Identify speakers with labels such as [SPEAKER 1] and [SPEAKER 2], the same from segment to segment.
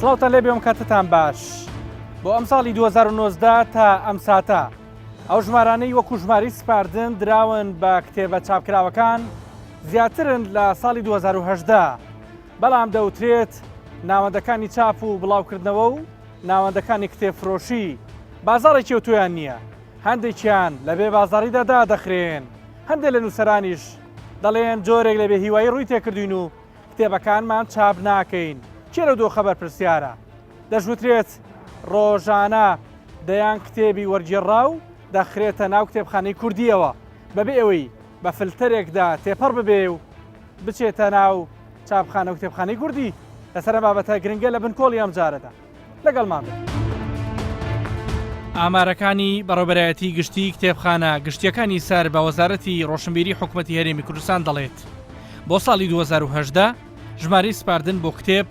[SPEAKER 1] سڵاوتان لێ بێم کاتتان باش بۆ ئەم ساڵی 2019 تا ئەم ساتە ئەو ژمارانەی وەکو ژماری سپاردن دراون بە کتێبە چاپکراوەکان زیاترن لە ساڵی 2018 بەڵام دەوترێت ناوەندەکانی چاپ و بڵاوکردنەوە و ناوەندەکانی کتێبفرۆشی بازاڕێکی ئۆتۆیان نییە. هەندێکیان لە بێ بازاڕیدا دادەخرێن، هەندێک لە نووسەرانیش دەڵێن جۆرێک لە بێ هیوایی ڕووی تێکردوین و کتێبەکانمان چاپ ناکەین. چێرە دۆ خەبەر پرسیارە دەژوترێت ڕۆژانە دەیان کتێبی وەرگێڕا و دەخرێتە ناو کتێبخانەی کوردیەوە بەبێ ئەوەی بە فلتەرێکدا تێپەڕ ببێ و بچێتە ناو چاپخانە و کتێبخانەی کوردی. لەسەر بابەتە گرنگە لە بنکۆڵی ئەم جارەدا لەگەڵمان بێت. ئامارەکانی بەڕێوەبەرایەتی گشتی کتێبخانە گشتیەکانی سەر بە وەزارەتی ڕۆشنبیری حکوومەتی هەرێمی کوردستان دەڵێت بۆ ساڵی 2018 ژماری سپاردن بۆ کتێب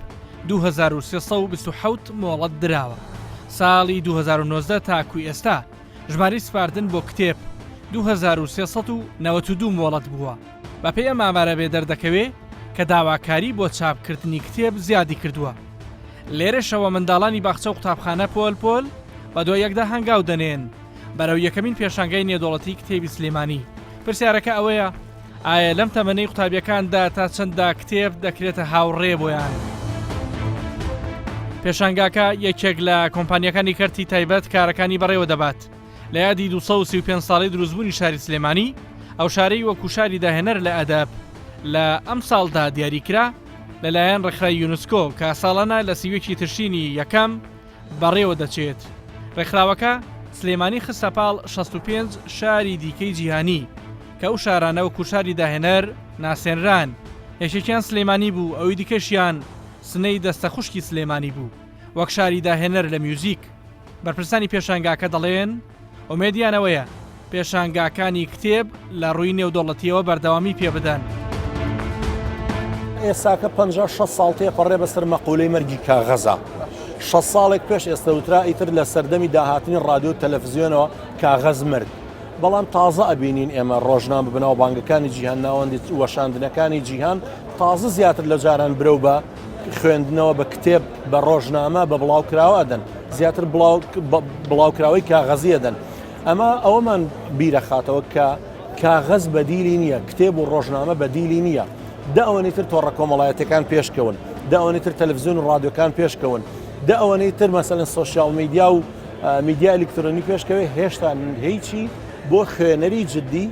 [SPEAKER 1] 2327 مۆڵەت دراوە. ساڵی 2019 تاکوی ئێستا ژماری سپاردن بۆ کتێب 2392 مۆڵەت بووە. بە پێی ئەم ئامارە بێ دەردەکەوێ کە داواکاری بۆ چاپکردنی کتێب زیادی کردووە. لێرەشەوە منداڵانی باخچە و قوتابخانە پۆل بە دۆ یەکدا هەنگاو دەنێن بەرەو یەکەمین پێشانگای نێودەوڵەتی کتێبی سلێمانی. پرسیارەکە ئەوەیە ئایا لەم تەمەنەی قوتابیەکاندا تا چەنددا کتێب دەکرێتە هاوڕێ بۆیان. پێشانگاکە یەکێک لە کۆمپانیەکانی کەرتی تایبەت کارەکانی بەڕێوە دەبات. لە یادی 235 ساڵی دروستبوونی شاری سلێمانی ئەو شارەی وەکو شاری داهێنەر لە ئەدەب لە ئەم ساڵدا دیاریکرا لەلایەن ڕێکخراوی یونسکۆ کە ساڵانە لە سیوێکی تشرینی یەکەم بەڕێوە دەچێت. ڕێکخراوەکە سلێمانی خستە پاڵ 65 شاری دیکەی جیهانی کە ئەو شارانە وەکو شاری داهێنەر ناسێنران. یەکێکیان سلێمانی بوو، ئەوەی دیکەشیان سنەی دەستە خوشکی سلێمانی بوو وەک شاری داهێنەر لە میوزیک. بەرپرسانی پێشانگاکە دەڵێن ئومێدیانەوەیە پێشانگاکانی کتێب لە ڕووی نێودەوڵەتیەوە بەردەوامی پێ بدەن.
[SPEAKER 2] ئێستاکە 56 ساڵ تێپەڕێ بەسەر مەقولەی مەرگی کاغەزە. 6 ساڵێک پێش ئێستا وترا ئیتر لە سەردەمی داهاتنی ڕادیۆ و تەلەڤیزیۆنەوە کاغەز مرد. بەڵام تازە ئەبینین ئێمە ڕۆژنامە بناو بانگەکانی جیهان ناوەندی وەشاندنەکانی جیهان تازە زیاتر لە جاران برەو بە خوێندنەوە بە کتێب بە ڕۆژنامە بە بڵاوکراوە دەن، زیاتر بڵاوکراوەی کاغەزی دەن. ئەمە ئەوەمان بیرە خاتەوە کە کاغەز بەدیلی نییە، کتێب و ڕۆژنامە بەدیلی نییە. ئەوەنەی تر تۆڕە کۆمەڵایەتەکان پێشکەون، ئەوەنەی تر تەلەڤیزیۆن و ڕادیۆکان پێشکەون، ئەوەنەی تر مەسەلەن سۆشیال میدیا و میدیا ئەلکترۆنی پێشکەوێ هێشتا هیچی بۆ خوێنەری جددی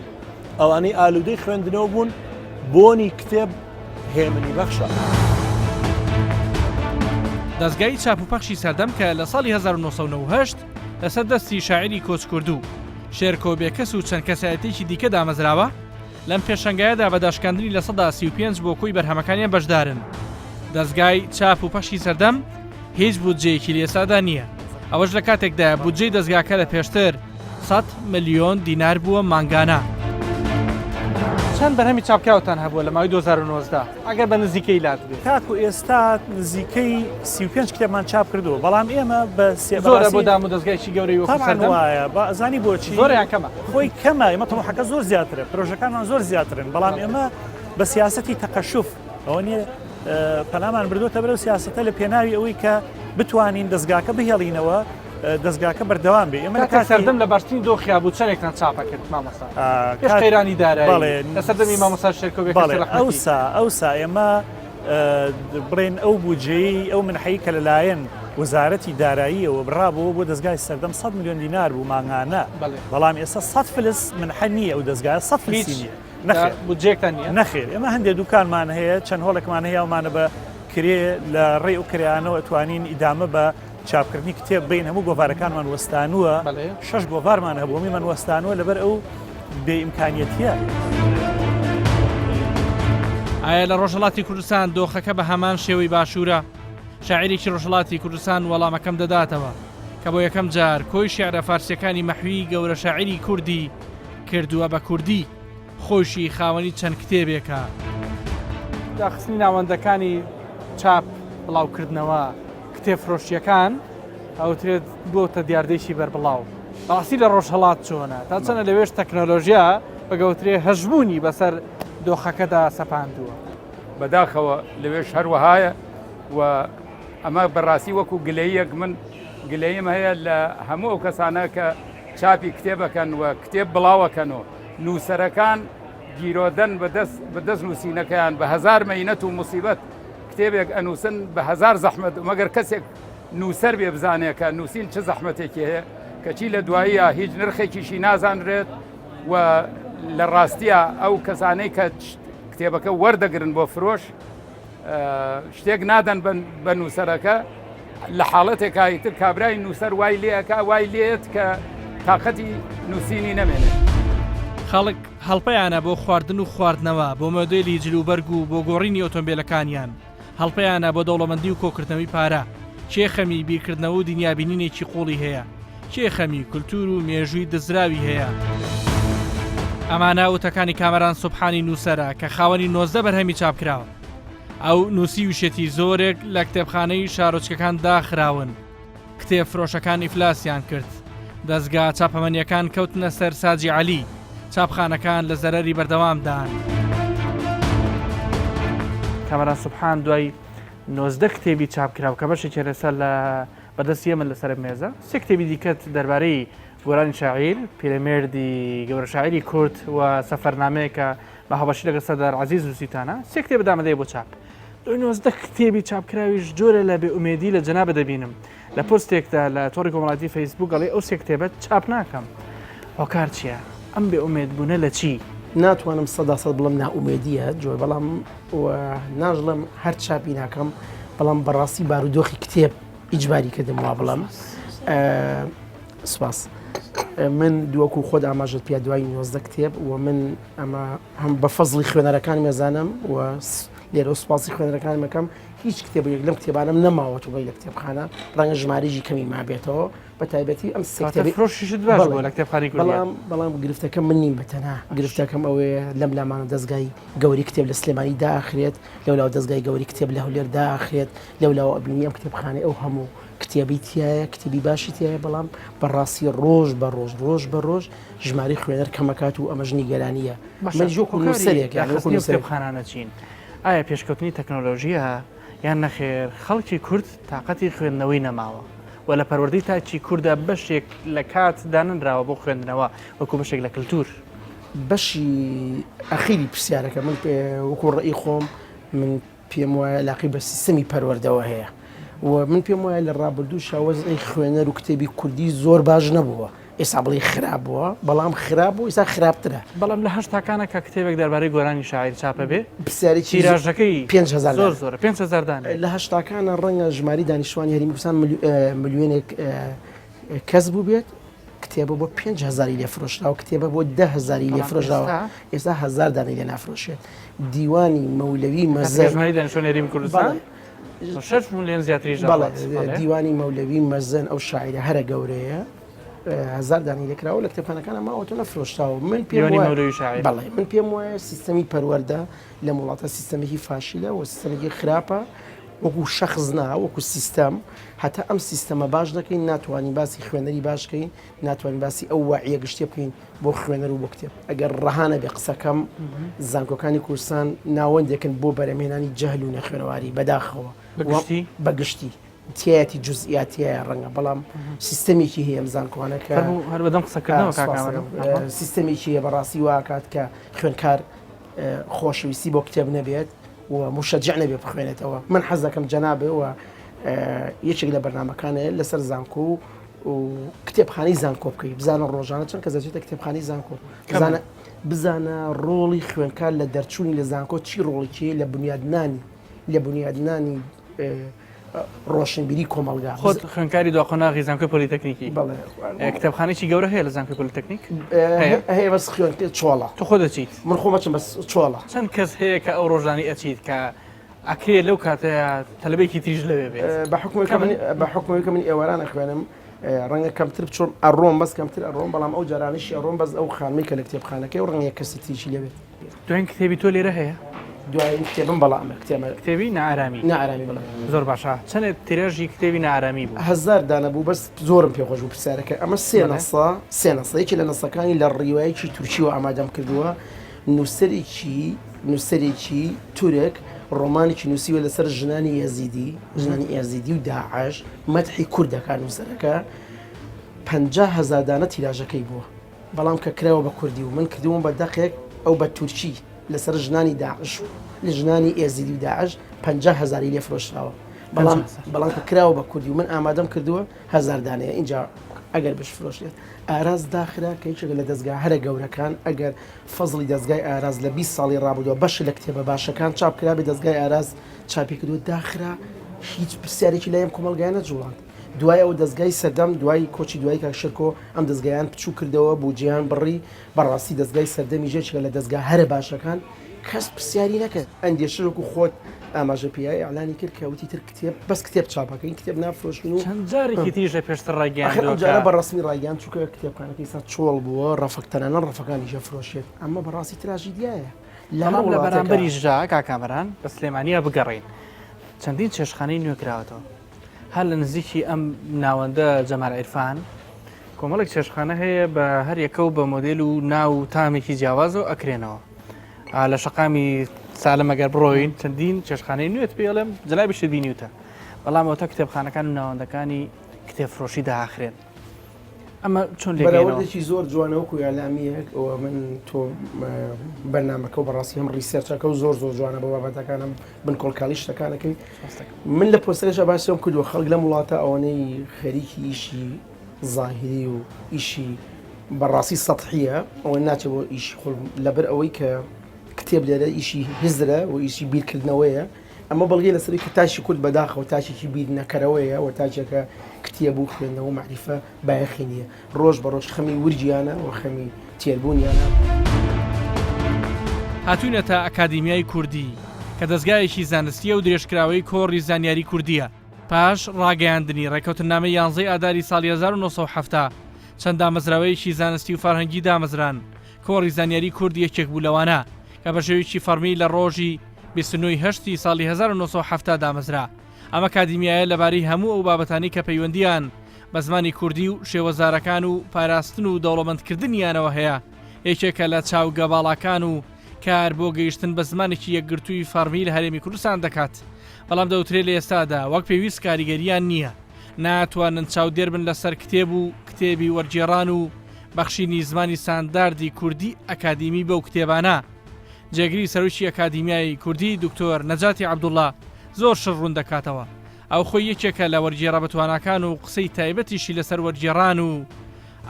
[SPEAKER 2] ئەوانەی ئالوودەی خوێندنەوە بوون بۆنی کتێب هێمنی بەخشە.
[SPEAKER 1] دەستگای چاپوپەخشی سەردەم کە لە ساڵی 1998 لەسەر دەستی شاعری کۆچکردو شێرکۆبێکەس و چەند کەسایەتێکی دیکە دامەزراوە لەم پێشەنگایەدا بەداشکاندنی لە سەدا 35 بۆ کۆی بەرهەمەکانیان بەشدارن. دەستگای چاپوپەخشی سەردەم هیچ بودجەیەکی لێسادا نییە. ئەوەش لە کاتێکدا بودجەی دەستگاکە لە پێشتر 100 ملیۆن دینار بووە مانگانە. چەند بەرهەمی چاپکراوتان هەبووە لە ماوەی 2019 ئەگەر بە نزیکەی لات بێت؟
[SPEAKER 3] تاکو ئێستا نزیکەی 35 کتێبمان چاپ کردووە، بەڵام ئێمە بە
[SPEAKER 1] زۆرە بۆ دام و دەستگایکی گەورەی وەکو سەردەم
[SPEAKER 3] وایە بەزانی بۆچی
[SPEAKER 1] زۆریان کەمە.
[SPEAKER 3] خۆی کەمە، ئێمە تەمەحەکە زۆر زیاترە، پرۆژەکانمان زۆر زیاترن، بەڵام ئێمە بە سیاسەتی تەقەشوف ئەوە نیە پەنامان بردوۆتە بەرەو سیاسەتە لە پێناوی ئەوەی کە بتوانین دەستگاکە بهێڵینەوە، دەستگاکە بەردەوام بێ. ئێمە
[SPEAKER 1] لە سەردەم لە باشترین دۆخیا بوو چەندێکتان چاپە کرد مامۆستا پێش قەیرانی دارایی لە سەردەمی مامۆستا شێرکۆبێک
[SPEAKER 3] ئەوسا ئێمە بڵێن ئەو بودجەی ئەو منحەی کە لەلایەن وەزارەتی داراییەوە بڕابەوە بۆ دەستگای سەردەم 100 ملیۆن دینار بوو مانگانە، بەڵام ئێستا 100 فلس منحە نییە ئەو دەستگای 100 فلسی نییە.
[SPEAKER 1] بودجێکتان نییە؟
[SPEAKER 3] نەخێر، ئێمە هەندێک دوکانمان هەیە، چەند هۆڵێکمان هەیە ئەومانە بە کرێ لە ڕێ و کریانەوە ئەتوانین ئیدامە بە چاپکردنی کتێب بین هەموو گۆڤارەکانمان وەستانووە، 6 گۆڤارمان هەبوو میمان وەستانووە لەبەر ئەو بێئیمکانیەتیە.
[SPEAKER 1] ئایا لە ڕۆژهەڵاتی کوردستان دۆخەکە بە هەمان شێوەی باشوورە؟ شاعیرێکی ڕۆژهەڵاتی کوردستان وەڵامەکەم دەداتەوە کە بۆ یەکەم جار کۆی شیعرە فارسیەکانی مەحوی گەورە شاعیری کوردی کردووە بە کوردی، خۆشی خاوەنی چەند کتێبێکە. داخستنی ناوەندەکانی چاپ بڵاوکردنەوە کتێبفرۆشیەکان ئەوترێت بۆتە دیاردەیشی بەربڵاو. بەڕاستی لە ڕۆژهەڵات چۆنە تا چەنە لەوێش تەکنۆلۆژیا بەگەوترێ هەژبوونی بەسەر دۆخەکەدا سەپاندووە؟
[SPEAKER 4] بەداخەوە لەوێش هەروەهایە و ئەمە بەڕاستی وەکو گلەیەک من گلەیم هەیە لە هەموو ئەو کەسانە کە چاپی کتێبەکەن و کتێب بڵاوەکەنەوە نووسەرەکان گیرۆدەن بەدەست نووسینەکەیان بە هزار مەینەت و موسیبەت کتێبێک ئەنووسن بە هزار زەحمەت مەگەر کەسێک نووسەر بێ بزانێکە نووسین چه زەحمەتێکی هەیە کەچی لە دواییە هیچ نرخێکیشی نازانرێت و لە ڕاستیە ئەو کەسانەی کە کتێبەکە وەردەگرن بۆ فرۆش شتێک نادەن بە نووسەرەکە لە حاڵەتێکا ئیتر کابرای نووسەر وای لێەکە وای لێت کە تااقەتی نووسینی نەمێنێت.
[SPEAKER 1] خەڵک هەڵپەیانە بۆ خواردن و خواردنەوە بۆ مۆدێلی جلوبەرگ و بۆ گۆڕینی ئۆتۆمبیلەکانیان هەڵپەیانە بۆ دەوڵەمەندی و کۆکردنەوەی پارە کێخەمی بیرکردنەوە و دنیابینینێکی قوڵی هەیە کێخەمی کولتور و مێژووی دزراوی هەیە. ئەمانە وتەکانی کامەران سوبحانی نووسەرە کە خاوەنی 19 بەرهەمی چاپکراوە. ئەو نووسی وشێتی زۆرێک لە کتێبخانەی شارۆچکەکان داخراون کتێب فرۆشەکان ئیفلاسیان کرد دەستگا چاپەمەنیەکان کەوتنە سەر ساجی عەلی چاپخانەکان لە زەرەری بەردەوامدان. کامەران سوبحان دوای 19 کتێبی چاپکراو کە بەشێکی لەسەر لە بەدەستی ئێمە لەسەر مێزە سێ کتێبی دیکەت دەربارەی گۆرانی شاعیر پیرەمێردی گەورە شاعیری کورد و سەفەرنامەیەکە بە هەڵبەشی لەگەڵ سەردار عەزیز نووسیتانە سێ کتێب دامەدەی بۆ چاپ. 19 کتێبی چاپکراویش جۆرە لە بێئومێدی لە جەنابە دەبینم لە پۆستێکدا لە تۆڕی کۆمەڵایەتی فەیسبوک گەڵێ ئەو سێ کتێبەت چاپ ناکەم. هۆکار چییە؟ ئەم بێئومێد بوونە لە چی؟
[SPEAKER 5] ناتوانم 100% بڵم ناومێدیە جۆر بەڵام ناژڵم هەر چاپی ناکەم بەڵام بەڕاستی بارودۆخی کتێب ئیجباری کردم وا بڵم سپاس. من دووەکو خۆت ئاماژت پیا دوای 19 کتێب و من ئەمە هەم بە فەزڵی خوێنەرەکان مێزانم و لێرە سوپاسی خوێنەرەکان مەکەم هیچ کتێبێک لەم کتێبانم نەماوەت و بەی لە کتێبخانە ڕەنگە ژمارەیەکی کەمی مابێتەوە بە تایبەتی ئەم
[SPEAKER 1] فرۆشیشت باش بۆ لە کتێبخانەی کوردیان.
[SPEAKER 5] بەڵام گرفتەکەم من نیم بەتەنها گرفتەکەم ئەوەیە لەم لامانە دەستگای گەوری کتێب لە سلێمانی داخرێت لەولاو دەستگای گەوری کتێب لە هەولێر داخرێت لەولاوە ئەبینی ئەم کتێبخانەی ئەو هەموو کتێبی تایە کتێبی باشی تایە بەڵام بەڕاستی ڕۆژ بە ڕۆژ ژماری خوێنەر کەمەکات و ئەمەژ نیگەرانیە من ژۆکو نووسەرێک
[SPEAKER 1] کتێبخانانە چین. ئایا پێشکەوتنی تەکنۆلۆژیە یان نەخێر خەڵکی کورد تااقەتی خوێندنەوەی نەماوە و لە پەروەردەی تاچی کووردە بەشێک لە کات دانراوە بۆ خوێندنەوە وەکو بەشێک لە کللتور
[SPEAKER 5] بەشی ئەخیری پرسیارەکە من وەکو ڕێی خۆم من پێم وایە لاقی بە سیستەمی پەروەردەوە هەیە و من پێم وایە لە ڕابردوو شاوەزی خوێنەر و کتێبی کوردی زۆر باش نەبووە ئێستا بڵێ خراپ بووە بەڵام خراپ بوو ئێستا خراپترە
[SPEAKER 1] بەڵام لە هەشتاکانە کە کتێبێک دەربارەی گۆرانی شاعیر چاپە بێ
[SPEAKER 5] پرسیاری
[SPEAKER 1] تیراژەکەی
[SPEAKER 5] 5,000
[SPEAKER 1] زۆر 5,000 دانە
[SPEAKER 5] لە هەشتاکانە ڕەنگە ژماری دانیشتوانی هەرمی کوردستان ملیۆنێک کەس بوو بێت کتێبە بۆ 5,000 لێ فرۆشراوە کتێبە بۆ 10,000 لێ فرۆشراوە ئێستا 1,000 دانەی لێ نافرۆشێت. دیوانی مەولەوی مەزن
[SPEAKER 1] ژماری دانیشتوانی هەرمی کوردستان 6 ملیۆن زیاتریش
[SPEAKER 5] دیوانی مەولەوی مەزن ئەو شاعیرە هەرە گەورەیە 1,000 دانی لێکراوە لە کتێبخانەکانە ماوەتە نەفرۆشتاوە. من پێم وایە سیستەمی پەروەردە لە وڵاتە سیستەمێکی فاشیلە و سیستەمێکی خراپە وەکو شەخصنا وەکو سیستەم هەتا ئەم سیستەمە باش دەکەین ناتوانین باسی خوێنەری باشکەین ناتوانین باسی ئەو واعیە گشتێ بکەین بۆ خوێنەر و بۆ کتێب. ئەگەر ڕەهانە بێ قسەکەم زانکۆکانی کوردستان ناوەندێکن بۆ بەرەمێنانی جەهل و نەخوێنەواری بەداخەوە بەگشتی تایەتی جزئیاتیە ڕەنگە بەڵام سیستەمێکی هەیە ئەم زانکۆوانەکە
[SPEAKER 1] هەر بەدەم قسەکردنەوە
[SPEAKER 5] سیستەمێکی هەیە بەڕاستی واکات کە خوێنکار خۆشەویستی بۆ کتێب نەبێت و مشجع نەبێ بخوێنێتەوە. من حەز دەکەم جەنابێ و یەکێک لە بەرنامەکانەیە لەسەر زانکۆ و کتێبخانەی زانکۆ بکەیت بزانە ڕۆژانە چەند کەس دەچێتە کتێبخانەی زانکۆ بزانە ڕۆڵی خوێنکار لە دەرچوونی لە زانکۆ چی ڕۆڵێکی لە بنیادنانی ڕۆشنبیری کۆمەلگا.
[SPEAKER 1] خۆت خوێنکاری دواخۆناغی زانکۆی پۆلیتەکنیکی کتێبخانەی گەورە هەیە لە زانکۆی پۆلیتەکنیک
[SPEAKER 5] هەیە بەس خوێن چۆڵە
[SPEAKER 1] تو خۆ دەچیت
[SPEAKER 5] من خۆمەچم بەس چۆڵە
[SPEAKER 1] چەند کەس هەیە کە ئەو ڕۆژانی ئەچیت کە ئەکرێ لەو کاتەیە تەلەبێکی تریژ لەوێ بێت
[SPEAKER 5] بە حکومەوەی کە من ئێوارانە خوێنم ڕەنگە کەمتر بچۆم ئەڕۆم بەس کەمتر ئەڕۆم بەڵام ئەو جارانیشی ئەڕۆم بەس ئەو خانمەی کە لە کتێبخانەکەی و ڕەنگە کەسی تریشی لەوێت.
[SPEAKER 1] دوایین کتێبی تۆ لێرە هەیە
[SPEAKER 5] دوای کتێبم بەڵام
[SPEAKER 1] کتێبی نائارامی
[SPEAKER 5] بڵام
[SPEAKER 1] زۆر باشە چەند تیرێژی کتێبی نائارامی بوو
[SPEAKER 5] 1,000 دانە بوو بەس زۆرم پێخۆش بوو پرسیارەکە ئەمە سێ نەسەیەکی لە نەسەکانی لە ڕیوایەکی تورکی و ئامادەم کردووە نووسەرێکی تورک ڕۆمانێکی نووسیوە لەسەر ژنانی ئێزیدی و داعش مەدحی کوردەکان نووسەرەکە 50,000 دانە تیراژەکەی بووە بەڵام کە کراوە بە کوردی و من کردوم بە دەقێک ئەو بە تورکی لەسەر ژنانی داعش و لە ژنانی ئێزیدی و داعش 50,000 لێ فرۆشراوە بەڵام کە کراوە بە کوردی و من ئامادەم کردووە 1000 دانەیە اینجا ئەگەر بش فرۆشێت ئاراز داخرا کە هیچێک لە دەستگا هەرە گەورەکان ئەگەر فەزڵی دەستگای ئاراز لە 20 ساڵی ڕابردووە بەش لە کتێبە باشەکان چاپ کرا بێ دەستگای ئاراز چاپی کردووە داخرا هیچ پرسیارێکی لایم کۆمەلگایانە جوڵاند دوای ئەو دەستگای سەردەم دوای کۆچی دوای کاکشرکۆ ئەم دەستگایان بچوو کردەوە بۆ جیان بڕی بەڕاستی دەستگای سەردەمی ژێچێکە لە دەستگا هەرە باشەکان کەس پرسیاری نەکرد ئەندێشەرۆک و خۆت ئاماژە پیای ئەعلانی کرد کەوتی تر کتێب بەس کتێب چاپەکە این کتێب نافرۆشین و
[SPEAKER 1] چەند جارێکی تیژە پێشتر
[SPEAKER 5] ڕاگەیان بە ڕسمی ڕاگەیان چووکە کتێبخانەکەی سا چۆڵ بووە ڕەفەکتەنانە ڕەفەکانیشە فرۆشێت ئەمە بەڕاستی تراژیدیایە
[SPEAKER 1] لەمەڵ لە بەرامبەری ژا کاکامەران بە سلێمانیە بگەڕین چەندین چێشخانەی نوێکراوەتەوە هەر لە نزیکی ئەم ناوەندە جەمال عیرفان کۆمەڵێک چێشخانە هەیە بە هەر یەکە و بە مۆدێل و ناو و تامێکی جیاوازەوە ئەکرێنەوە لە شەقامی سالم ئەگەر بڕۆین چەندین چێشخانەی نوێت پێڵم جلای بشت بینیوتە بەڵام ئەوتە کتێبخانەکان و ناوەندەکانی کتێبفرۆشی داخرێن ئەمە چۆن
[SPEAKER 5] لێکی زۆر جوانەوەکو یالامیەک ئەوە من تۆ بەرنامەکە و بەڕاستی هەم ریسێرچەکە و زۆر جوانە بە بابەتەکانم بنکۆڵکالی شتەکانەکەی من لە پۆستەرێژە باسیەوە کردووە خەڵک لە وڵاتە ئەوەنەی خەریکی ئیشی زاهری و ئیشی بەڕاستی سەطحیە ئەوە ناچێت بۆ ئیشی خۆ لەبەر ئەوەی کە کتێب لێرە ئیشی هزرە و ئیشی بیرکردنەوەیە ئەمە بەڵگەی لەسەری کە تاشی کورد بەداخەوە تاشێکی بیر نەکەرەوەیە و تاچێکە کتێب و خوێندنەوە معریفە بایەخی نییە ڕۆژ بە ڕۆژ خەمی ورجیانە و خەمی تێربوونیانە
[SPEAKER 1] هاتوونە تا ئەکادیمیای کوردی کە دەستگایەکی زانستیە و درێژکراوەی کۆڕی زانیاری کوردیە پاش ڕاگەیاندنی ڕێکەوتنامە 11 ئاداری ساڵی 1970 چەند دامەزراوەیەکی زانستی و فەرهەنگی دامەزران کۆڕی زانیاری کورد یەکێک بوو لەوانە کە بە شێوەیەکی فەرمی لە ڕۆژی 29 ساڵی 1970 دامەزرا ئەمە ئەکادیمیایە لەبارەی هەموو ئەو بابەتانی کە پەیوەندیان بە زمانی کوردی و شێوەزارەکان و پاراستن و دەوڵەمەندکردنیانەوە هەیە یەکێکە لە چاو گەباڵاکان و کار بۆ گەیشتن بە زمانێکی یەکگرتووی فەرمی لە هەرێمی کوردستان دەکات بەڵام دەوترێت لە ئێستادا وەک پێویست کاریگەریان نییە ناتوانن چاودێر بن لەسەر کتێب و کتێبی وەرجێڕان و بەخشینی زمانی سانداردی کوردی ئەکادیمی بەو کتێبانە جێگری سەرۆکی ئەکادیمیای کوردی دکتۆر نەجاتی عەبدوڵڵا زۆر شڕ ڕوون دەکاتەوە ئەو خۆی یەکێکە لە وەرجێڕە بەتوانەکان و قسەی تایبەتیشی لەسەر وەرجێڕان و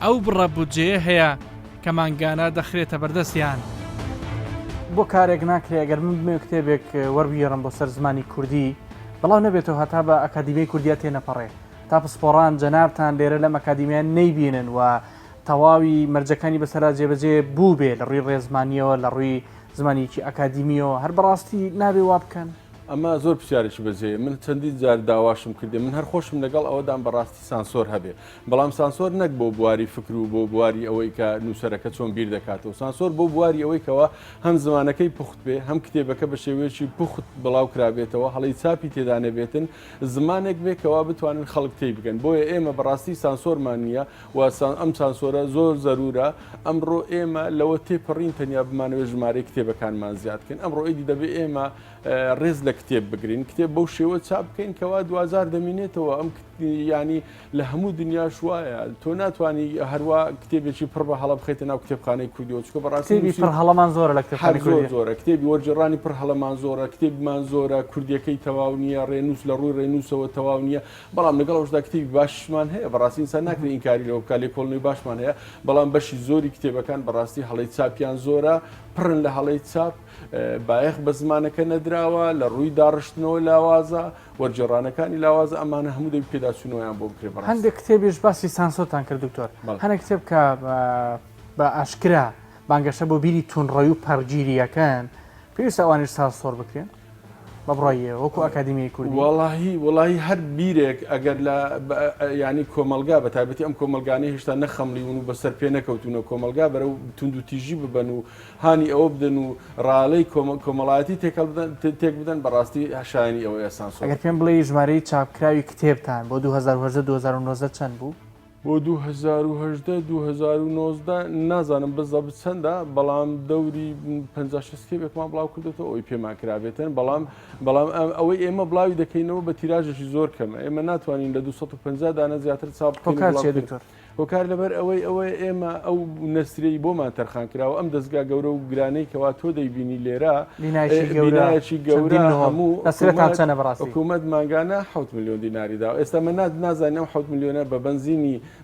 [SPEAKER 1] ئەو بڕە بودجەیە هەیە کە مانگانە دەخرێتە بەردەستیان بۆ کارێک ناکرێ ئەگەر من بمێ کتێبێک وەربگێڕم بۆ سەر زمانی کوردی بەڵام نەبێتەوە هەتا بە ئەکادیمیای کوردیە تێنەپەڕێ تا پسپۆڕان جەنابتان لێرە لەم ئەکادیمیان نەیبینن و تەواوی مەرجەکانی بەسەرا جێبەجێ بوو بێ لە ڕووی ڕێزمانیەوە لە ڕووی زمانێکی ئەکادیمیەوە هەر بەڕاستی نابێ وا بکەن
[SPEAKER 2] ئەمە زۆر پرسیارێکی بەجێ من چەندی جار داواشم کردێ من هەر خۆشم لەگەڵ ئەوەدان بەڕاستی سانسۆر هەبێ بەڵام سانسۆر نەک بۆ بواری فکر و بۆ بواری ئەوەی کە نووسەرەکە چۆن بیر دەکاتەوە سانسۆر بۆ بواری ئەوەی کەەوە هەم زمانەکەی پوخت بێ هەم کتێبەکە بە شێوەیەکی پوخت بڵاو کرابێتەوە هەڵی چاپی تێدانە بێتن زمانێک بێکەوە بتوانن خەڵک تێی بگەن بۆیە ئێمە بەڕاستی سانسۆرمان نییە و ئەم سانسۆرە زۆر زەرورە ئەمڕۆ ئێمە لەوە تێپەڕین تەنیا بمانەوە ژمارەی کتێبەکانمان زیادکەن ئەمڕۆ ئیدی دەبێ ئێمە ڕێز لە کتێب بگرین کتێب بەو شێوە چاپ بکەین کەوا 2000 دەمینێتەوە ئەم ینی لە هەموو دنیا شوایە تۆ ناتوانانی هەروە کتێبێکی پڕ بە هەڵە بخێتە ناو کتێبخانەی کوردیەوە چکە بەڕاستی
[SPEAKER 1] پڕ هەڵەمان زۆرە لە کتێبخانەی کوردی
[SPEAKER 2] زۆرە کتێبی وەرجێڕانی پڕ هەڵەمان زۆرە کتێبمان زۆرە کوردیەکەی تەواو نییە ڕێنووس لە ڕووی ڕێنووسەوە تەواو نییە بەڵام لەگەڵ ئەوشدا کتێبی باشمان هەیە بەڕاستی ئینسان ناکرێت ئینکاری لەوە بکات لێکۆڵنەوەی باشمان هەیە بەڵام بەشی زۆری کتێبەکان بەڕاستی هەڵەی چاپیان زۆرە پڕن لە هەڵەی چاپ بایەخ بە زمانەکە نەدراوە لە ڕووی داڕشتنەوە لاوازە وەرجێڕانەکانی لاوازە ئەمانە هەموو دەبی پێداچوونەوەیان بۆ بکرێ
[SPEAKER 1] هەندێک کتێبیش باسی سانسۆرتان کرد دکتۆر هەندێک کتێب کە بە ئاشکرا بانگەشە بۆ بیری تونڕەوی و پەرگیریەکان پێویستە ئەوانش سانسۆر بکرێن بە بڕایە وەکو ئەکادیمیای کوردی
[SPEAKER 2] وڵی هەر بیرێک ئەگەر لە ینی کۆمەلگا بە تایبەتی ئەم کۆمەلگانەی هێشتا نەخەملیون و بەسەر پێ نەکەوتونە کۆمەلگا بەرە و تونند و تیژی ببەن و هانی ئەوە بدەن و ڕاڵەی کۆمەڵایەتی تێک بدەن بەڕاستی هەشانی ئەوە سانسۆر
[SPEAKER 1] ئەگەر پێم بڵێ ژمارەی چاپکراوی کتێبتان بۆ 2010 چەند بوو
[SPEAKER 6] بۆ 2010 2019 نازانم بەزەبت چەندە بەڵام دەوری 56 کتێبێکمان بڵاو کردێتەوە ئەوی پێمان کرابێتن بەڵام ئەوەی ئێمە بڵاوی دەکەینەوە بە تیراژێکی زۆر کەمە ئێمە ناتوانین لە 250 دانە زیاتر چاپ بکەین هۆکار لەبەر ئەوەی ئێمە ئەو نەسرەی بۆمان تەرخان کراوە ئەم دەستگا گەورە و گرانەی کەوا تۆ دەیبینی لێرە بینایەکی گەورە هەموو حکوومەت ماگانە 7 میلیۆن دیناریدا ئێستا من نازانین ئەم 7 میلیۆنە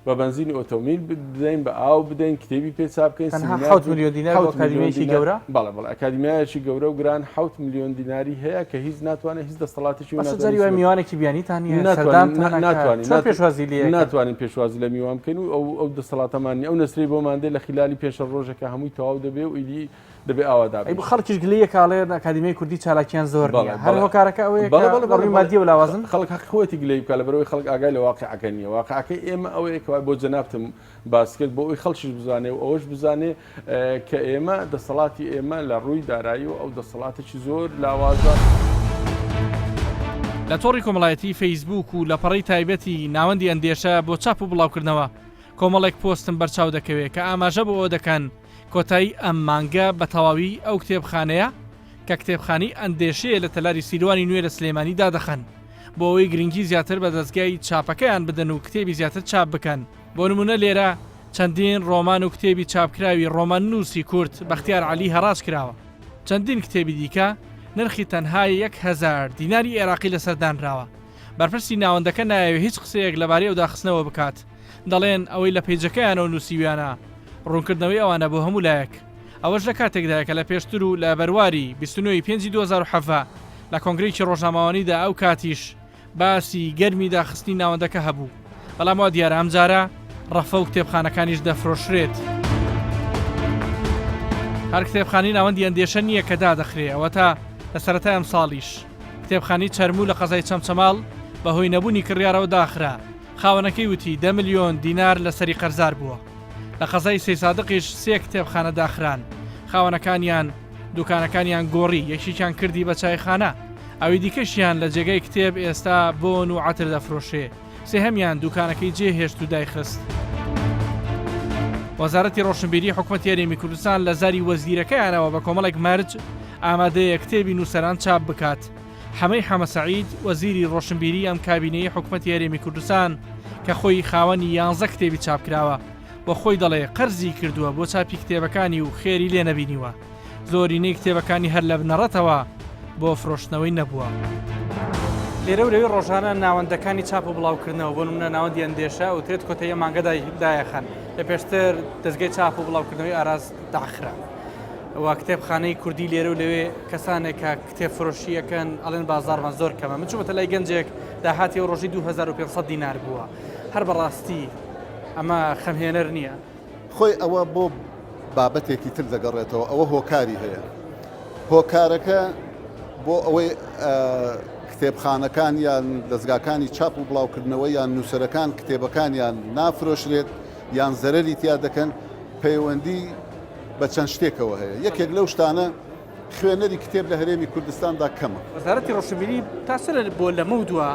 [SPEAKER 6] بە بەنزینی ئۆتۆمیل بدەین بە ئاو بدەین کتێبی پێ چاپ بکەین
[SPEAKER 1] 7 میلیۆن دینار ئەکادمیایەکی گەورە
[SPEAKER 6] بەڵێ ئەکادمیایەکی گەورە و گران 7 میلیۆن دیناری هەیە کە هیچ ناتوانێت هیچ دەسەڵاتێکی
[SPEAKER 1] میوانێکی بیانیتان
[SPEAKER 6] ناتوانین پێشوازی لە میوان بکەین و ئەو دەسەڵاتەمانی ئەو نەسری بۆماندەی لە خلالی پێشە ڕۆژەکە هەمووی تەواو دەبێ و ئیدی دەبێ ئاوادار
[SPEAKER 1] خەڵکیش گلەیە کاڵێ ئەکادمیای کوردی چالاکیان زۆر هەر هۆکارەکە ئەوەیە مادی و لاوازن
[SPEAKER 6] خەڵک خۆتی گلەی بکە لەبەرەوەی خەڵک ئاگای لە واقعەکە نییە واقعەکەی ئێمە ئەوەیەکەوە بۆ جەنابتم باس کرد بۆ ئەوی خەڵکیش بزانێ و ئەوەش بزانێ کە ئێمە دەسەڵاتی ئێمە لە ڕووی دارایی و ئەو دەسەڵاتێکی زۆر لاوازە.
[SPEAKER 1] لە تۆڕی کۆمەڵایەتی فەیسبوک و لە پەڕی تایبەتی ناوەندی ئەندێشە بۆ چاپ و بڵاوکردنەوە کۆمەڵێک پۆستم بەرچاو دەکەوێت کە ئاماژە بۆ ئەوە دەکەن کۆتایی ئەم مانگە بە تەواوی ئەو کتێبخانەیە کە کتێبخانی ئەندێشەیە لە تەلاری سیروانی نوێ لە سلێمانی دادەخەن بۆ ئەوەی گرنگی زیاتر بە دەستگای چاپەکەیان بدەن و کتێبی زیاتر چاپ بکەن. بۆ نمونە لێرە چەندین ڕۆمان و کتێبی چاپکراوی ڕۆمان نووسی کورد بەختیار عەلی هەڕاج کراوە. چەندین کتێبی دیکە نرخی تەنها 1000 دیناری عێراقی لەسەردانراوە. بەرپرسی ناوەندەکە نایەوێت هیچ قسەیەک لەبارەی ئەو داخستنەوە بکات. دەڵێن ئەوەی لە پێیجەکەیانەوە نووسیویانە ڕوونکردنەوەی ئەوانە بۆ هەموو لایەک. ئەوەش لە کاتێکدایە کە لە پێشتر و لە بەرواری 29/5/2007 لە کۆنگرێکی ڕۆژنامەوانیدا ئەو کاتیش باسی گەرمی داخستنی ناوەندەکە هەبوو. بەڵام وا دیارە ئەم جارە ڕەفە و کتێبخانەکانیش دەفرۆشرێت. هەر کتێبخانی ناوەندی ئەندێشە نییە کە دادەخرێ ئەوە تا لە سەرەتای ئەم ساڵیش کتێبخانی چەرموو لە قەزای چەمچەماڵ بەهۆی نەبوونی کڕیارەوە داخرا. خاوەنەکەی وتی 10 میلیۆن دینار لەسەری قەرزار بووە. لە قەزای سێ سادقیش 3 کتێبخانە داخران. خاوەنەکانیان دوکانەکانیان گۆڕی یەکێکیان کردی بە چایخانە. ئەوی دیکەشیان لە جێگەی کتێب ئێستا بۆن و عەتر دەفرۆشێ. سێهەمیان دوکانەکەی جێهێشت و دایخست. وەزارەتی ڕۆشنبیری حکوومەتی هەرێمی کوردستان لە زاری وەزیرەکەیانەوە بە کۆمەڵێک مەرج ئامادەیە کتێبی نووسەران چاپ بکات. حەمەی حەمە سەعید وەزیری ڕۆشنبیری ئەم کابینەی حکوومەتی هەرێمی کوردستان کە خۆی خاوەنی 11 کتێبی چاپکراوە بۆ خۆی دەڵێ قەرزی کردووە بۆ چاپی کتێبەکانی و خێری لێ نەبینیوە. زۆرینەی کتێبەکانی هەر لە بنەڕەتەوە بۆ فرۆشتنەوەی نەبووە. لێرە و لەوەی ڕۆژانە ناوەندەکانی چاپ و بڵاوکردنەوە بۆ نمونە ناوەندی ئەندێشە و ترێت کۆتەیە مانگەدایەخەن لە پێشتر دەستگای چاپ و بڵاوکردنەوەی ئاراز داخرا. و کتێبخانەی کوردی لێرە و لەوێ کەسانێک کە کتێب فڕۆشیەکەن ئەڵێن بازاڕمان زۆر کەمە. من چوومەتە لای گەنجێک داهاتی و ڕۆژی 2500 دینار بووە. هەر بەڕاستی ئەمە خەمهێنەر نییە.
[SPEAKER 7] خۆی ئەوە بۆ بابەتێکی تر دەگەڕێتەوە ئەوە هۆکاری هەیە. هۆکارەکە بۆ ئەوەی کتێبخانەکان یان دەستگاکانی چاپ و بڵاوکردنەوە یان نووسەرەکان کتێبەکانیان نافرۆشرێت یان زەرەری تیا دەکەن پەیوەندی بە چەند شتێکەوە هەیە. یەکێک لەو شتانە خوێنەری کتێب لە هەرێمی کوردستاندا کەمە.
[SPEAKER 1] وەزارەتی ڕۆشنبیری تاسرە بۆ لەمە دووە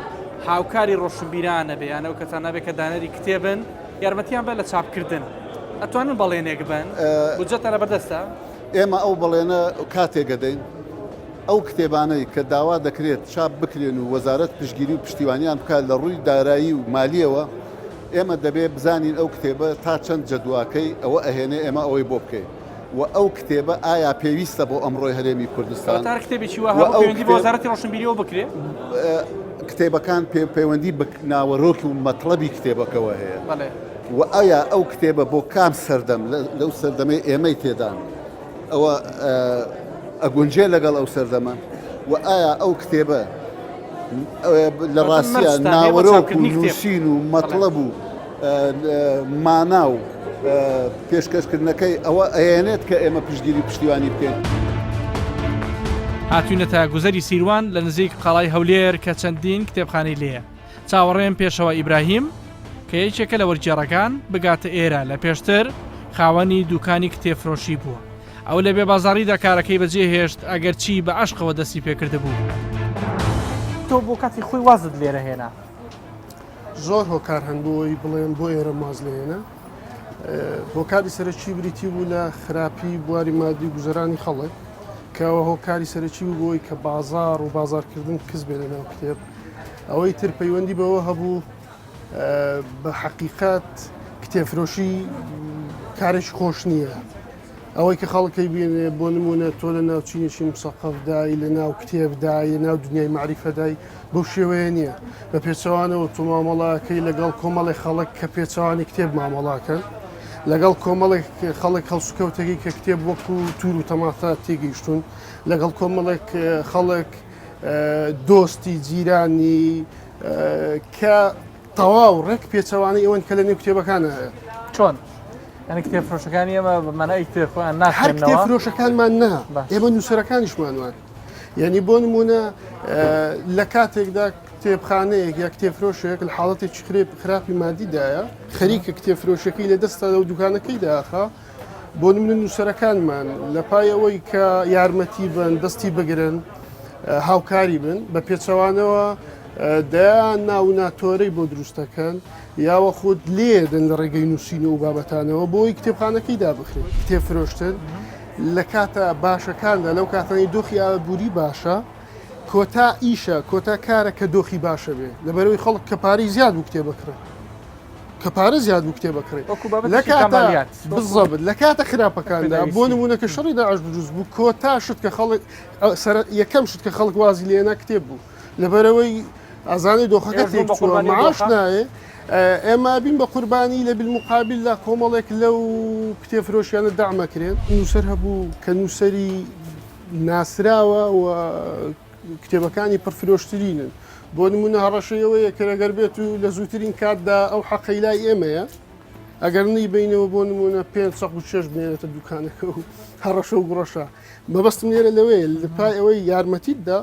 [SPEAKER 1] هاوکاری ڕۆشنبیرانە بێ یانە و کەسانە بێ کە دانەری کتێبن یارمەتیان بە لە چاپکردن ئەتوانن بەڵێنێک بن بودجەتە بەردەستە.
[SPEAKER 7] ئێمە ئەو بەڵێنە کاتێک دەدەین ئەو کتێبانەی کە داوا دەکرێت چاپ بکرێن و وەزارەت پشتگیری و پشتیوانیان بکات لە ڕووی دارایی و مالیەوە ئێمە دەبێت بزانین ئەو کتێبە تا چەند جەدواکەی ئەوە ئەهێنێ ئێمە ئەوەی بۆ بکەین و ئەو کتێبە ئایا پێویستە بۆ ئەمڕۆی هەرێمی کوردستان
[SPEAKER 1] تا کتێبێکی وە پەیوەندی بە وەزارەتی ڕۆشنبیریەوە بکرێت.
[SPEAKER 7] کتێبەکان پەیوەندی بە ناوەڕۆکی و مەطلەبی کتێبەکەوە هەیە و ئایا ئەو کتێبە بۆ کام سەردەم لەو سەردەمەی ئێمەی تێدان ئەوە ئەگونجێ لەگەڵ ئەو سەردەمە و ئایا ئەو کتێبە لە ڕاستیە ناوەڕۆک و نووسین و مەطلب و مانا و پێشکەشکردنەکەی ئەوە ئەیانێت کە ئێمە پشتگیری پشتیوانی بکەین.
[SPEAKER 1] هاتوونەتە گوزەری سیروان لە نزیک قاڵای هەولێر کە چەندین کتێبخانەی لێیە. چاوەڕێم پێشەوە ئیبراهیم کە یەکێکە لە وەرگێڕەکان بگاتە ئێرە لە پێشتر خاوەنی دوکانی کتێبفرۆشی بووە. ئەو لە بێبازاڕیدا کارەکەی بەجێهێشت ئەگەرچی بە عەشقەوە دەستی پێکرده بوو. تۆ بۆ کاتی خۆی وازت لێرە هێنا
[SPEAKER 8] زۆر هۆکار هەن بۆی بڵێن بۆ ئێرە ماز لێنە هۆکاری سەرچی بریتی بوو لە خراپی بواری مادی گوزەرانی خەڵک کەەوە هۆکاری سەرچی بوو بۆی کە بازار و بازارکردن کەس بێ لەناو کتێب ئەوەی تر پەیوەندی بەوە هەبوو بە حەقیقەت کتێفرۆشی کارێکی خۆش نییە ئەوەی کە خەڵکی بێنێ بۆ نمونە تۆ لە ناو چینێکی مسەقفدای لە ناو کتێبدای لە ناو دنیای معریفەدای بەو شێوەیە نییە بە پێچەوانەوە تو مامەڵاکەی لەگەڵ کۆمەڵی خەڵک کە پێچەوانی کتێب مامەڵاکەن لەگەڵ کۆمەڵێک خەڵک هەڵسوکەوتێکی کە کتێب وەکو توور و تەماتە تێگەیشتون لەگەڵ کۆمەڵێک خەڵک دۆستی جیرانی کە تەواو ڕێک پێچەوانی ئەوەن کە لە نێو کتێبەکانە
[SPEAKER 1] چۆن؟ یعنی کتێب فرۆشەکانی ئێمە بەمانای کتێبخۆیان ناخێنەوە
[SPEAKER 8] هەر کتێب فرۆشەکانمان نا ئێمە نووسەرەکانیشمانوان یعنی بۆ نمونە لە کاتێکدا کتێبخانەیەک یا کتێبفرۆشێک لە حاڵەتێکی خراپی مادیدایە خەریکە کتێبفرۆشەکەی لە دەستا لەو دوکانەکەی داخە بۆ نمونە نووسەرەکانمان لە پای ئەوەی کە یارمەتی بن دەستی بگرن هاوکاری بن بە پێچەوانەوە دایان ناو ناتۆرەی بۆ دروستەکەن یاوە خۆت لێدن لە ڕێگەی نووسینە و بابەتانەوە بۆی کتێبخانەکەی دابخرێت کتێب فرۆشتن لە کاتە باشەکاندا لەو کاتانی دۆخی ئابووری باشە کۆتا ئیشە کۆتا کارە کە دۆخی باشە بێ لەبەرەوەی خەڵک کە پارەی زیاد بوو کتێب بکڕێت کە پارە زیاد بوو کتێب بکڕێت لە کاتە بزەبت لە کاتە خراپەکاندا بۆ نمونە کە شەڕی داعش دروست بوو کۆتا شت کە خەڵک یەکەم شت کە خەڵک وازی لێنا کتێب بوو لەبەرەوەی ئازانی دۆخەکە تێک چووە معاش نایە ئێمە بین بە قوربانی لە بالمقابل لە کۆمەڵێک لەو کتێبفرۆشیانە داعمەکرێن نووسەر هەبوو کە نووسری ناسراوە و کتێبەکانی پڕفرۆشترینن بۆ نمونە هەڕەشەیەوەیە کە ئەگەر بێت و لە زووترین کاتدا ئەو حەقەی لای ئێمەیە ئەگەر نی بینەوە بۆ نمونە 5 سەق و 6 بنێنێتە دوکانەکە و هەڕەشە و گڕۆشە مەبەستم لێرە لەوەیە لە پای ئەوەی یارمەتیتدا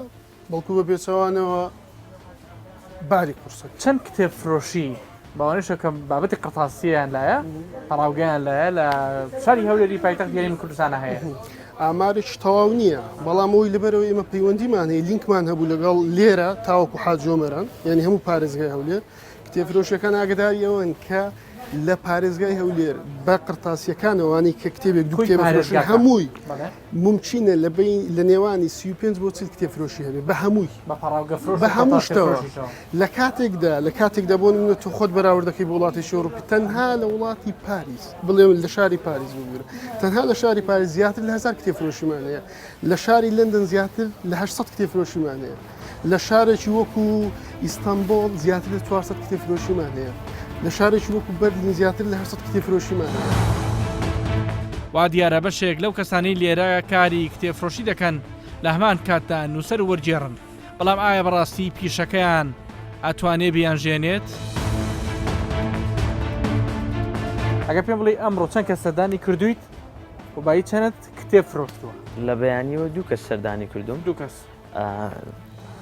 [SPEAKER 8] بەڵکو بە پێچەوانەوە باری قورسە
[SPEAKER 1] چەند کتێب فرۆشی باوانیشە کە بابەتی قەتاسییان لایە هەڕاوگەیان لایە لە شاری هەولێری پایتەخت یاری کوردستانە هەیە
[SPEAKER 8] ئامارێکی تەواو نییە بەڵام ئەوی لەبەرەوەی ئێمە پەیوەندیمان هەیە لینکمان هەبوو لەگەڵ لێرە تاوەکو حاجۆمەران یعنی هەموو پارێزگای هەولێر کتێبفرۆشیەکان ئاگداریەوەن کە لە پارێزگای هەولێر بە قرتاسیەکانەوەی کە کتێبێک دوو کتێبفرۆشی هەمووی ممچینە لە نێوانی 35 بۆ 40 کتێبفرۆشی هەبێت بە هەمووی بە هەموو شتەوە لە کاتێکدا بۆ نمونە تۆ خۆت بەراوردەکەی بە وڵاتێکی ئەوروپی تەنها لە وڵاتی پاریس بڵێ لە شاری پاریس بگیرە تەنها لە شاری پاریس زیاتر لە 1000 کتێبفرۆشیمان هەیە لە شاری لندن زیاتر لە 800 کتێبفرۆشیمان هەیە لە شارێکی وەکو ئیستانبول زیاتر لە 400 کتێبفرۆشیمان هەیە لە شارێکی وەکو بەرلین زیاتر لە 800 کتێبفرۆشیمان هەیە
[SPEAKER 1] وا دیارە بەشێک لەو کەسانی لێرە کاری کتێبفرۆشی دەکەن لە هەمان کاتدا نووسەر وەرجێڕن بەڵام ئایا بەڕاستی پیشەکەیان ئەتوانێ بیانژێنێت؟ ئەگە پێم بڵێ ئەمڕۆ چەند کەس سەردانی کردویت و بایی چەند کتێب فرۆشتووە؟
[SPEAKER 9] لە بەیانیەوە دوو کەس سەردانی کردوم
[SPEAKER 1] دوو کەس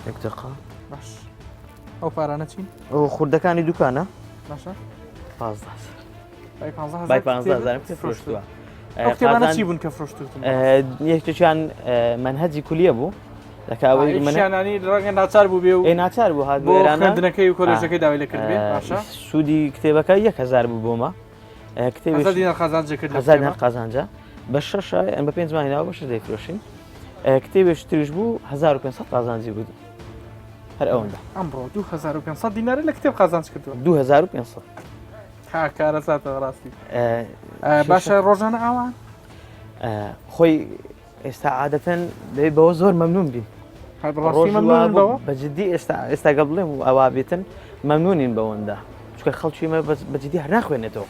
[SPEAKER 9] دقیقا
[SPEAKER 1] باش ئەو پارانە چین؟
[SPEAKER 9] ئەو خوردەکانی دوکانە
[SPEAKER 1] باشە
[SPEAKER 9] 15
[SPEAKER 1] بای
[SPEAKER 9] 15,000 کتێب فرۆشتووە
[SPEAKER 1] ئەو کتێبانە چی بوون کە فرۆشتوتن؟
[SPEAKER 9] یەکێکیان منهەجی کولیە بوو دەکاوەی
[SPEAKER 1] منیانی ڕەنگە ناچار بوو بێ و
[SPEAKER 9] ناچار بوو هات
[SPEAKER 1] بۆ خوێندنەکەی و کۆلێژەکەی داوای لە کردبێ باشە
[SPEAKER 9] سوودی کتێبەکە 1000 بوو بۆمە
[SPEAKER 1] کتێبی قازانجە کرد
[SPEAKER 9] قازانجە بە 6 ئەم بە 5 ماهینەوە بەش دەیفرۆشین کتێبێش تریش بوو 1500 قازانجی بوو هەر ئەوەندا
[SPEAKER 1] ئەمڕۆ 2500 دیناری لە کتێب قازانج کردووە
[SPEAKER 9] 2500
[SPEAKER 1] کارە ساتە ڕاستی باشە ڕۆژانە ئاوان
[SPEAKER 9] خۆی ئێستا عادەتەن دەبێت بەوە زۆر مەمنون بین بەجددی ئێستاگە بڵێم و ئەوا بێتن مەمنونین بەوەندا چکە خەڵکیمە بەجددی هەر ناخوێنێتەوە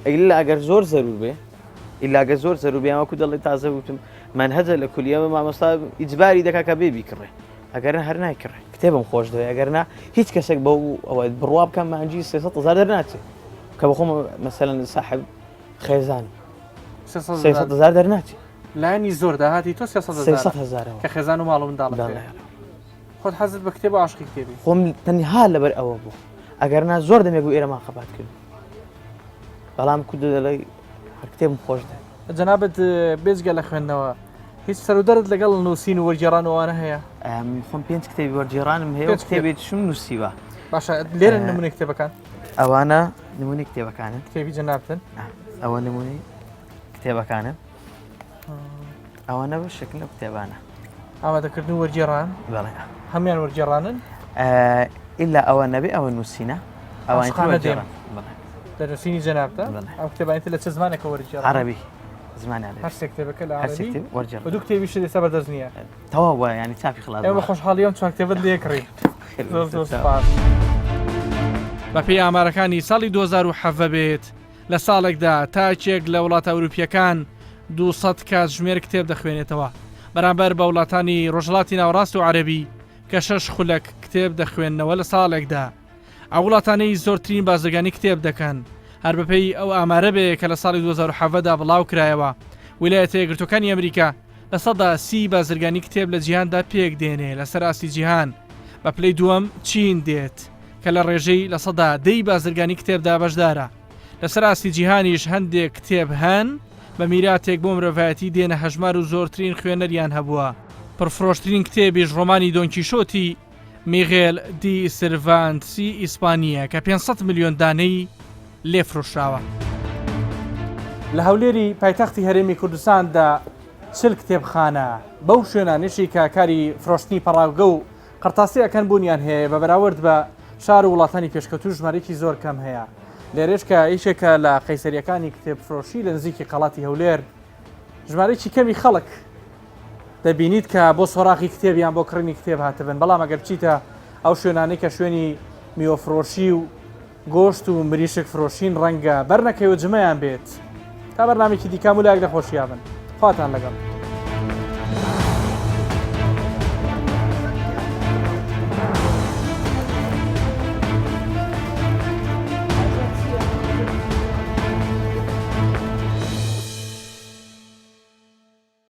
[SPEAKER 9] ئەگەر ئەگەر زۆر زەرور بێ ئیلاگە زۆر زەرور بێ ئەوەکو دەڵێ تازە وتم منهەجە لە کولیەوە مامۆستا ئیجباری دەکا کە بێ بیکڕێ ئەگەر هەر نایکڕێ کتێبم خۆش دەوێت ئەگەرنا هیچ کەسێک بەو ئەوە بڕوا بکەم مانجی 300,000 دەرناچێت کە بەخۆم مەسەلەن صاحب خێزان 300,000 دەرناچێت
[SPEAKER 1] لایانی زۆر داهاتی تۆ
[SPEAKER 9] 300,000
[SPEAKER 1] کە خێزان و ماڵ و منداڵ خۆت حەزت بە کتێب عاشقی کتێبی
[SPEAKER 9] خۆم تەنها لەبەر ئەوە بوو ئەگەرنا زۆر دەمێک و ئێرەمان خەبات کرد بەڵام کو دەڵێ هەر کتێبم خۆش دێ
[SPEAKER 1] جەنابەت بێجگە لە خوێندنەوە هیچ سەرودەرت لەگەڵ نووسین و وەرجێڕان وانە هەیە
[SPEAKER 9] خۆم 5 کتێبی وەرجێڕانم هەیە کتێبێت شم نووسیوە
[SPEAKER 1] باشە لێرە نمونەی کتێبەکان
[SPEAKER 9] ئەوانە نمونی کتێبەکانن
[SPEAKER 1] کتێبی جەنابتن
[SPEAKER 9] ئەوە نمونی کتێبەکانن ئەوانە بە شکل لە کتێبانە
[SPEAKER 1] ئامادەکردن وەرجێڕان
[SPEAKER 9] بەڵێ
[SPEAKER 1] هەمان وەرجێڕانن
[SPEAKER 9] ئللا ئەوە نەبێ ئەوە نووسینە ئەوان
[SPEAKER 1] لە نووسینی جەنابتە ئەو کتێبانیتە لە چه زمانێکە وەرجێڕ
[SPEAKER 9] عەرەبی زمانی
[SPEAKER 1] هەر سێ کتێبەکە لە عەرەبی
[SPEAKER 9] وەرجێڕ
[SPEAKER 1] دوو کتێبیش لێستا بەدەست نییە
[SPEAKER 9] تەواو ینی چاپی خڵات
[SPEAKER 1] ئێوە خۆشحاڵیەوە چوار کتێبت لێکڕی زۆر سپاس. بە پێی ئامارەکانی ساڵی 2007 بێت لە ساڵێکدا تاچێک لە وڵاتە ئەوروپیەکان 200 کات ژمێر کتێب دەخوێنێتەوە بەرامبەر بە وڵاتانی ڕۆژهڵاتی ناوەڕاست و عەرەبی کە 6 خولەک کتێب دەخوێننەوە لە ساڵێکدا. ئەو وڵاتانەی زۆرترین بازرگانی کتێب دەکەن هەر بەپێی ئەو ئامارە بێ کە لە ساڵی 2007دا بڵاو کرایەوە. ویلایەتە یەکگرتووەکانی ئەمریکا لە سەدا 30 بازرگانی کتێب لە جیهاندا پێک دێنێ لە سەراستی جیهان. بە پلەی دووەم چین دێت کە لە ڕێژەی لە سەدا 10 بازرگانی کتێبدا بەشدارە. لە سەراستی جیهانیش هەندێک کتێب هەن بە میراتێک بۆ مرۆڤایەتی دێنە هەژمار و زۆرترین خوێنەریان هەبووە. پرفرۆشترین کتێبیش ڕۆمانی دۆنکیشۆتی میغێل دی سرڤانسی ئیسپانیە کە 500 ملیۆن دانەی لێفرۆشراوە. لە هەولێری پایتەختی هەرێمی کوردستاندا 40 کتێبخانە بەو شوێنانشی کە کاری فرۆشتنی پەڕاوگە و قەرتاسی ئەەکەن بوونیان هەیە بە بەراورد بە شار و وڵاتانی پێشکەوتوو ژمارەی زۆر کەم هەیە. لێرێش کە ئیشێکە لە قەیسەریەکانی کتێبفرۆشی لە نزیکی قەڵاتی هەولێر ژمارەی کەمی خەڵک دەبینیت کە بۆ سۆراقی کتێبیان بۆ کڕینی کتێب هاتبن بەڵام ئەگەر بچیتە ئەو شوێنانەی کە شوێنی میوەفرۆشی و گۆشت و مریشک فرۆشین ڕەنگە بەرنەکەی و جمەیان بێت تا بەرنامێکی دیکە و لایەک لە خۆشییابن خواتان لەگەڵ.